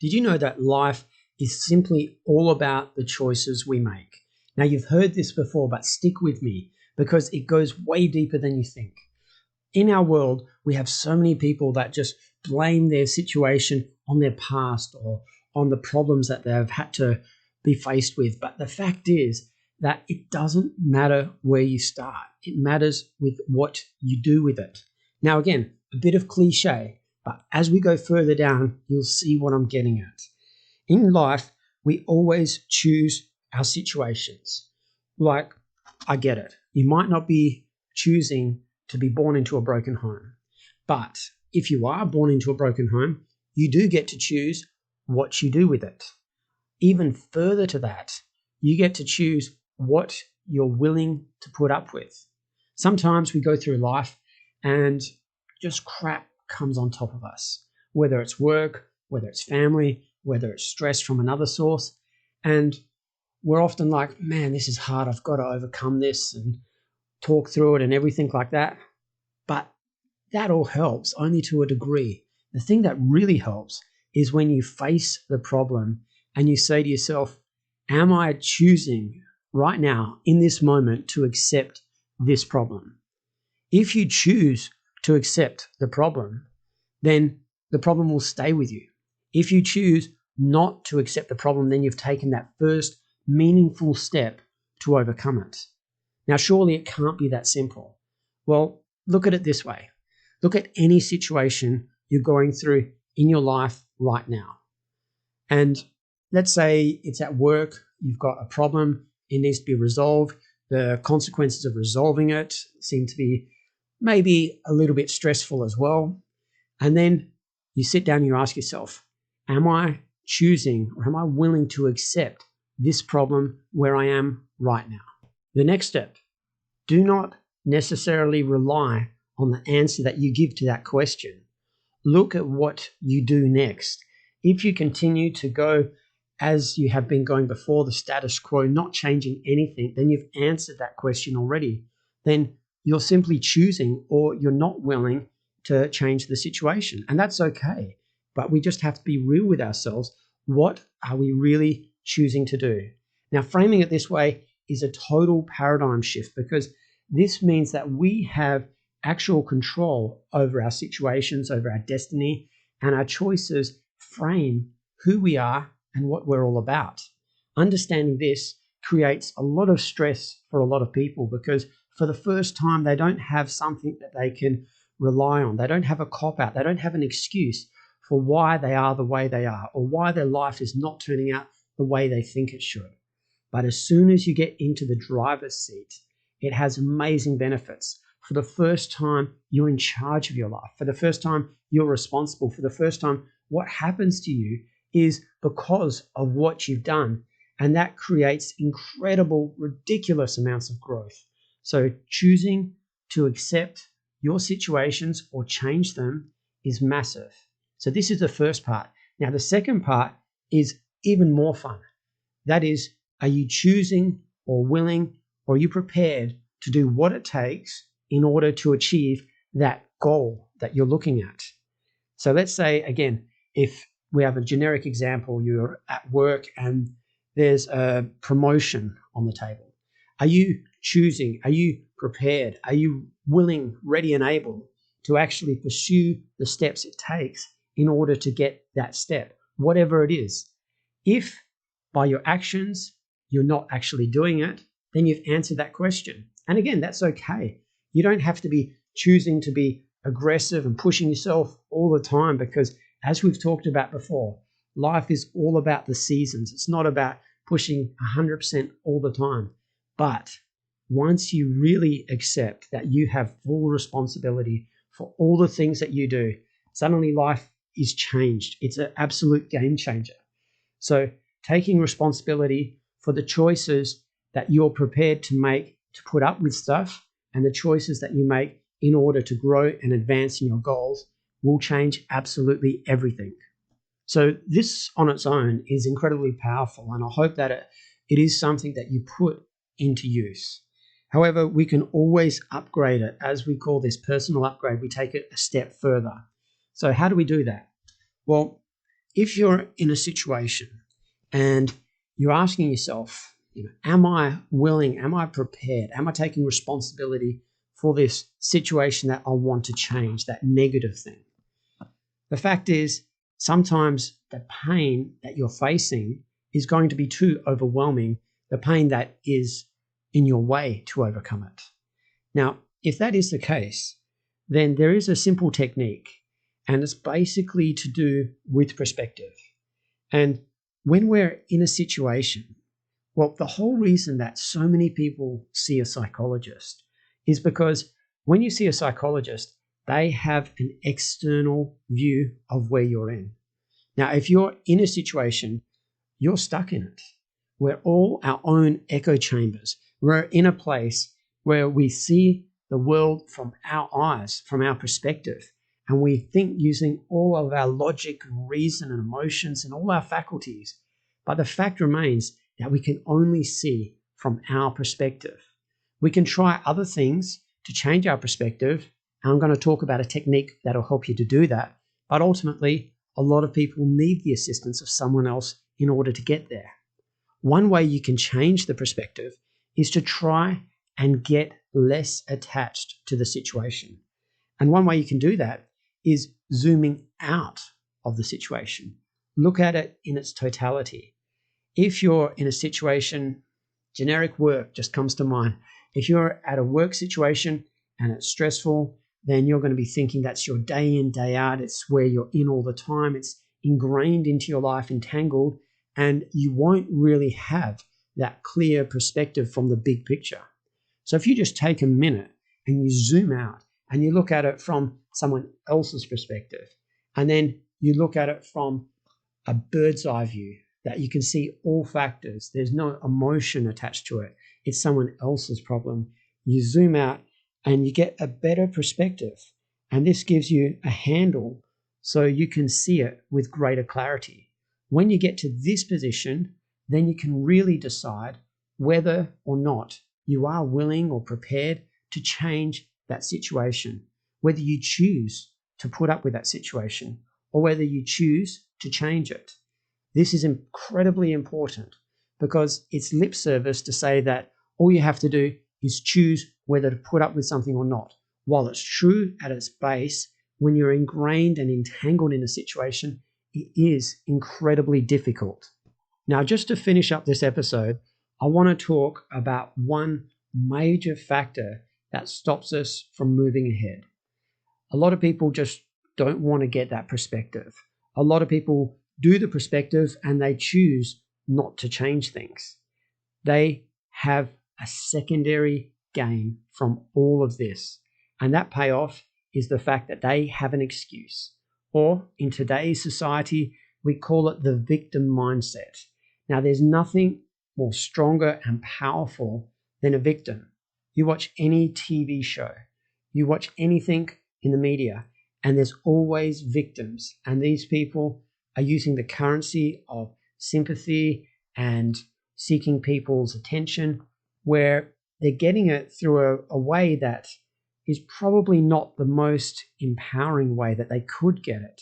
Did you know that life is simply all about the choices we make? Now, you've heard this before, but stick with me because it goes way deeper than you think. In our world, we have so many people that just blame their situation on their past or on the problems that they've had to be faced with. But the fact is that it doesn't matter where you start. It matters with what you do with it. Now, again, a bit of cliche, but as we go further down, you'll see what I'm getting at. In life, we always choose our situations. Like, I get it. You might not be choosing to be born into a broken home. But if you are born into a broken home, you do get to choose what you do with it. Even further to that, you get to choose what you're willing to put up with. Sometimes we go through life and just crap comes on top of us, whether it's work, whether it's family, whether it's stress from another source. And we're often like, man, this is hard. I've got to overcome this and talk through it and everything like that. But that all helps only to a degree. The thing that really helps is when you face the problem and you say to yourself, am I choosing right now in this moment to accept this problem? If you choose to accept the problem, then the problem will stay with you. If you choose not to accept the problem, then you've taken that first meaningful step to overcome it. Now, surely it can't be that simple. Well, look at it this way. Look at any situation you're going through in your life right now. And let's say it's at work, you've got a problem, it needs to be resolved. The consequences of resolving it seem to be maybe a little bit stressful as well. And then you sit down and you ask yourself, am I choosing or am I willing to accept this problem where I am right now? The next step, do not necessarily rely on the answer that you give to that question. Look at what you do next. If you continue to go as you have been going before, the status quo, not changing anything, then you've answered that question already. Then you're simply choosing or you're not willing to change the situation. And that's okay. But we just have to be real with ourselves. What are we really choosing to do? Now, framing it this way is a total paradigm shift because this means that we have actual control over our situations, over our destiny, and our choices frame who we are and what we're all about. Understanding this creates a lot of stress for a lot of people because for the first time, they don't have something that they can rely on. They don't have a cop-out. They don't have an excuse for why they are the way they are or why their life is not turning out the way they think it should. But as soon as you get into the driver's seat, it has amazing benefits. For the first time, you're in charge of your life. For the first time, you're responsible. For the first time, what happens to you is because of what you've done. And that creates incredible, ridiculous amounts of growth. So choosing to accept your situations or change them is massive. So this is the first part. Now, the second part is even more fun. That is, are you choosing or willing or are you prepared to do what it takes in order to achieve that goal that you're looking at? So let's say, again, if we have a generic example, you're at work and there's a promotion on the table. Are you choosing? Are you prepared? Are you willing, ready, and able to actually pursue the steps it takes in order to get that step, whatever it is? If by your actions you're not actually doing it, then you've answered that question. And again, that's okay. You don't have to be choosing to be aggressive and pushing yourself all the time because, as we've talked about before, life is all about the seasons. It's not about pushing 100% all the time. But once you really accept that you have full responsibility for all the things that you do, suddenly life is changed. It's an absolute game changer. So taking responsibility for the choices that you're prepared to make to put up with stuff and the choices that you make in order to grow and advance in your goals will change absolutely everything. So this on its own is incredibly powerful, and I hope that it is something that you put into use. However, we can always upgrade it. As we call this personal upgrade, we take it a step further. So how do we do that? Well, if you're in a situation and you're asking yourself, am I willing? Am I prepared? Am I taking responsibility for this situation that I want to change, that negative thing? The fact is, sometimes the pain that you're facing is going to be too overwhelming, the pain that is in your way to overcome it. Now, if that is the case, then there is a simple technique, and it's basically to do with perspective. And when we're in a situation, well, the whole reason that so many people see a psychologist is because when you see a psychologist, they have an external view of where you're in. Now, if you're in a situation, you're stuck in it. We're all our own echo chambers. We're in a place where we see the world from our eyes, from our perspective, and we think using all of our logic and reason and emotions and all our faculties. But the fact remains that we can only see from our perspective. We can try other things to change our perspective, and I'm going to talk about a technique that'll help you to do that. But ultimately, a lot of people need the assistance of someone else in order to get there. One way you can change the perspective is to try and get less attached to the situation. And one way you can do that is zooming out of the situation. Look at it in its totality. If you're in a situation, generic work just comes to mind. If you're at a work situation and it's stressful, then you're going to be thinking that's your day in, day out. It's where you're in all the time. It's ingrained into your life, entangled, and you won't really have that clear perspective from the big picture. So if you just take a minute and you zoom out and you look at it from someone else's perspective, and then you look at it from a bird's eye view, that you can see all factors. There's no emotion attached to it. It's someone else's problem. You zoom out and you get a better perspective. And this gives you a handle so you can see it with greater clarity. When you get to this position, then you can really decide whether or not you are willing or prepared to change that situation, whether you choose to put up with that situation or whether you choose to change it. This is incredibly important because it's lip service to say that all you have to do is choose whether to put up with something or not. While it's true at its base, when you're ingrained and entangled in a situation, it is incredibly difficult. Now, just to finish up this episode, I want to talk about one major factor that stops us from moving ahead. A lot of people just don't want to get that perspective. A lot of people do the perspective and they choose not to change things. They have a secondary gain from all of this. And that payoff is the fact that they have an excuse. Or in today's society, we call it the victim mindset. Now, there's nothing more stronger and powerful than a victim. You watch any TV show, you watch anything in the media, and there's always victims. And these people are using the currency of sympathy and seeking people's attention, where they're getting it through a way that is probably not the most empowering way that they could get it.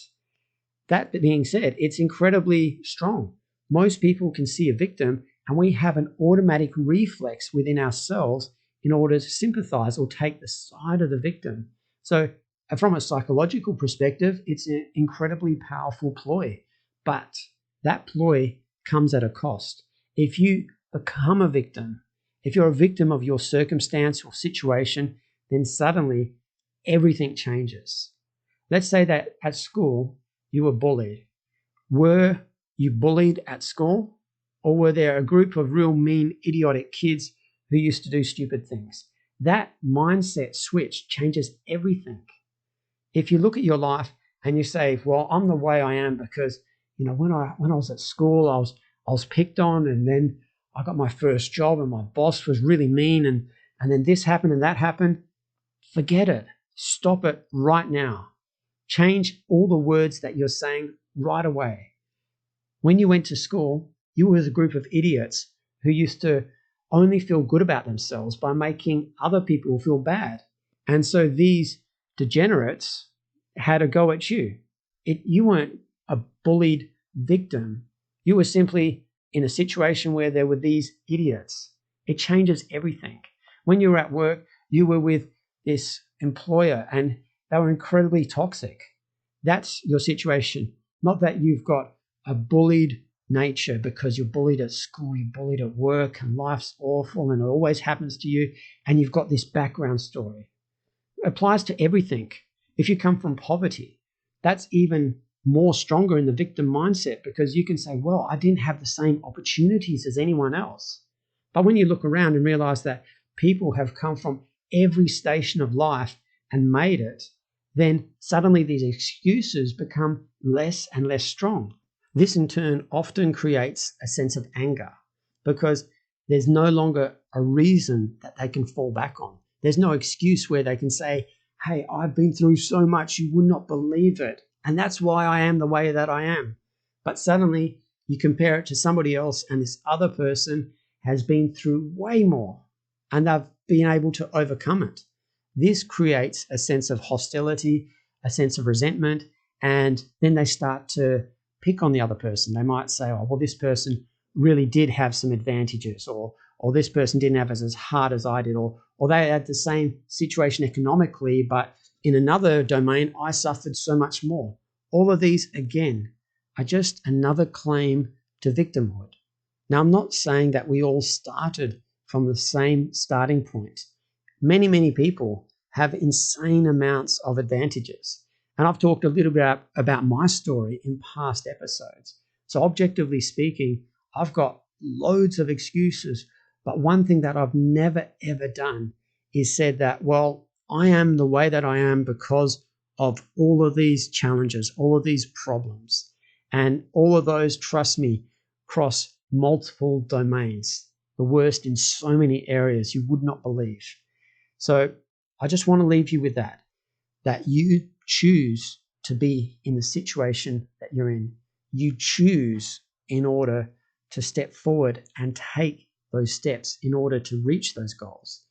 That being said, it's incredibly strong. Most people can see a victim, and we have an automatic reflex within ourselves in order to sympathize or take the side of the victim. So from a psychological perspective, it's an incredibly powerful ploy, but that ploy comes at a cost. If you become a victim, if you're a victim of your circumstance or situation, then suddenly everything changes. Let's say that at school you were bullied. Were you bullied at school? Or were there a group of real mean, idiotic kids who used to do stupid things? That mindset switch changes everything. If you look at your life and you say, well, I'm the way I am because, when I was at school, I was picked on, and then I got my first job and my boss was really mean, and then this happened and that happened. Forget it. Stop it right now. Change all the words that you're saying right away. When you went to school, you were with a group of idiots who used to only feel good about themselves by making other people feel bad. And so these degenerates had a go at you. You weren't a bullied victim, you were simply in a situation where there were these idiots. It changes everything. When you were at work, you were with this employer and they were incredibly toxic. That's your situation. Not that you've got a bullied nature because you're bullied at school, you're bullied at work, and life's awful and it always happens to you, and you've got this background story. It applies to everything. If you come from poverty, that's even more stronger in the victim mindset because you can say, well, I didn't have the same opportunities as anyone else. But when you look around and realize that people have come from every station of life and made it, then suddenly these excuses become less and less strong. This in turn often creates a sense of anger because there's no longer a reason that they can fall back on. There's no excuse where they can say, hey, I've been through so much, you would not believe it. And that's why I am the way that I am. But suddenly you compare it to somebody else and this other person has been through way more and they've been able to overcome it. This creates a sense of hostility, a sense of resentment, and then they start to pick on the other person. They might say, oh, well, this person really did have some advantages, or this person didn't have it as hard as I did, or they had the same situation economically, but in another domain, I suffered so much more. All of these, again, are just another claim to victimhood. Now, I'm not saying that we all started from the same starting point. Many people have insane amounts of advantages. And I've talked a little bit about my story in past episodes. So objectively speaking, I've got loads of excuses. But one thing that I've never, ever done is said that, well, I am the way that I am because of all of these challenges, all of these problems. And all of those, trust me, cross multiple domains. The worst in so many areas you would not believe. So I just want to leave you with that you choose to be in the situation that you're in. You choose in order to step forward and take those steps in order to reach those goals.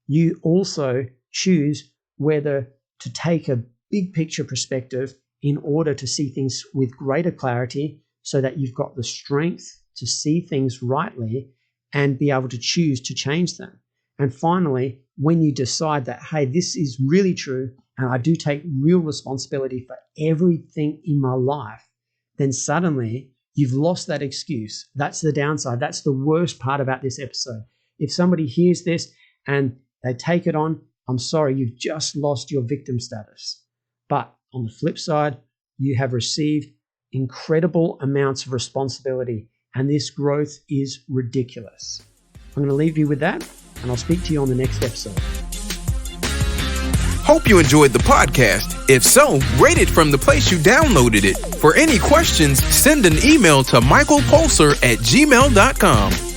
You also choose whether to take a big picture perspective in order to see things with greater clarity so that you've got the strength to see things rightly and be able to choose to change them. And finally, when you decide that, hey, this is really true and I do take real responsibility for everything in my life, then suddenly you've lost that excuse. That's the downside. That's the worst part about this episode. If somebody hears this and they take it on, I'm sorry, you've just lost your victim status. But on the flip side, you have received incredible amounts of responsibility, and this growth is ridiculous. I'm going to leave you with that, and I'll speak to you on the next episode. Hope you enjoyed the podcast. If so, rate it from the place you downloaded it. For any questions, send an email to michaelpulser@gmail.com.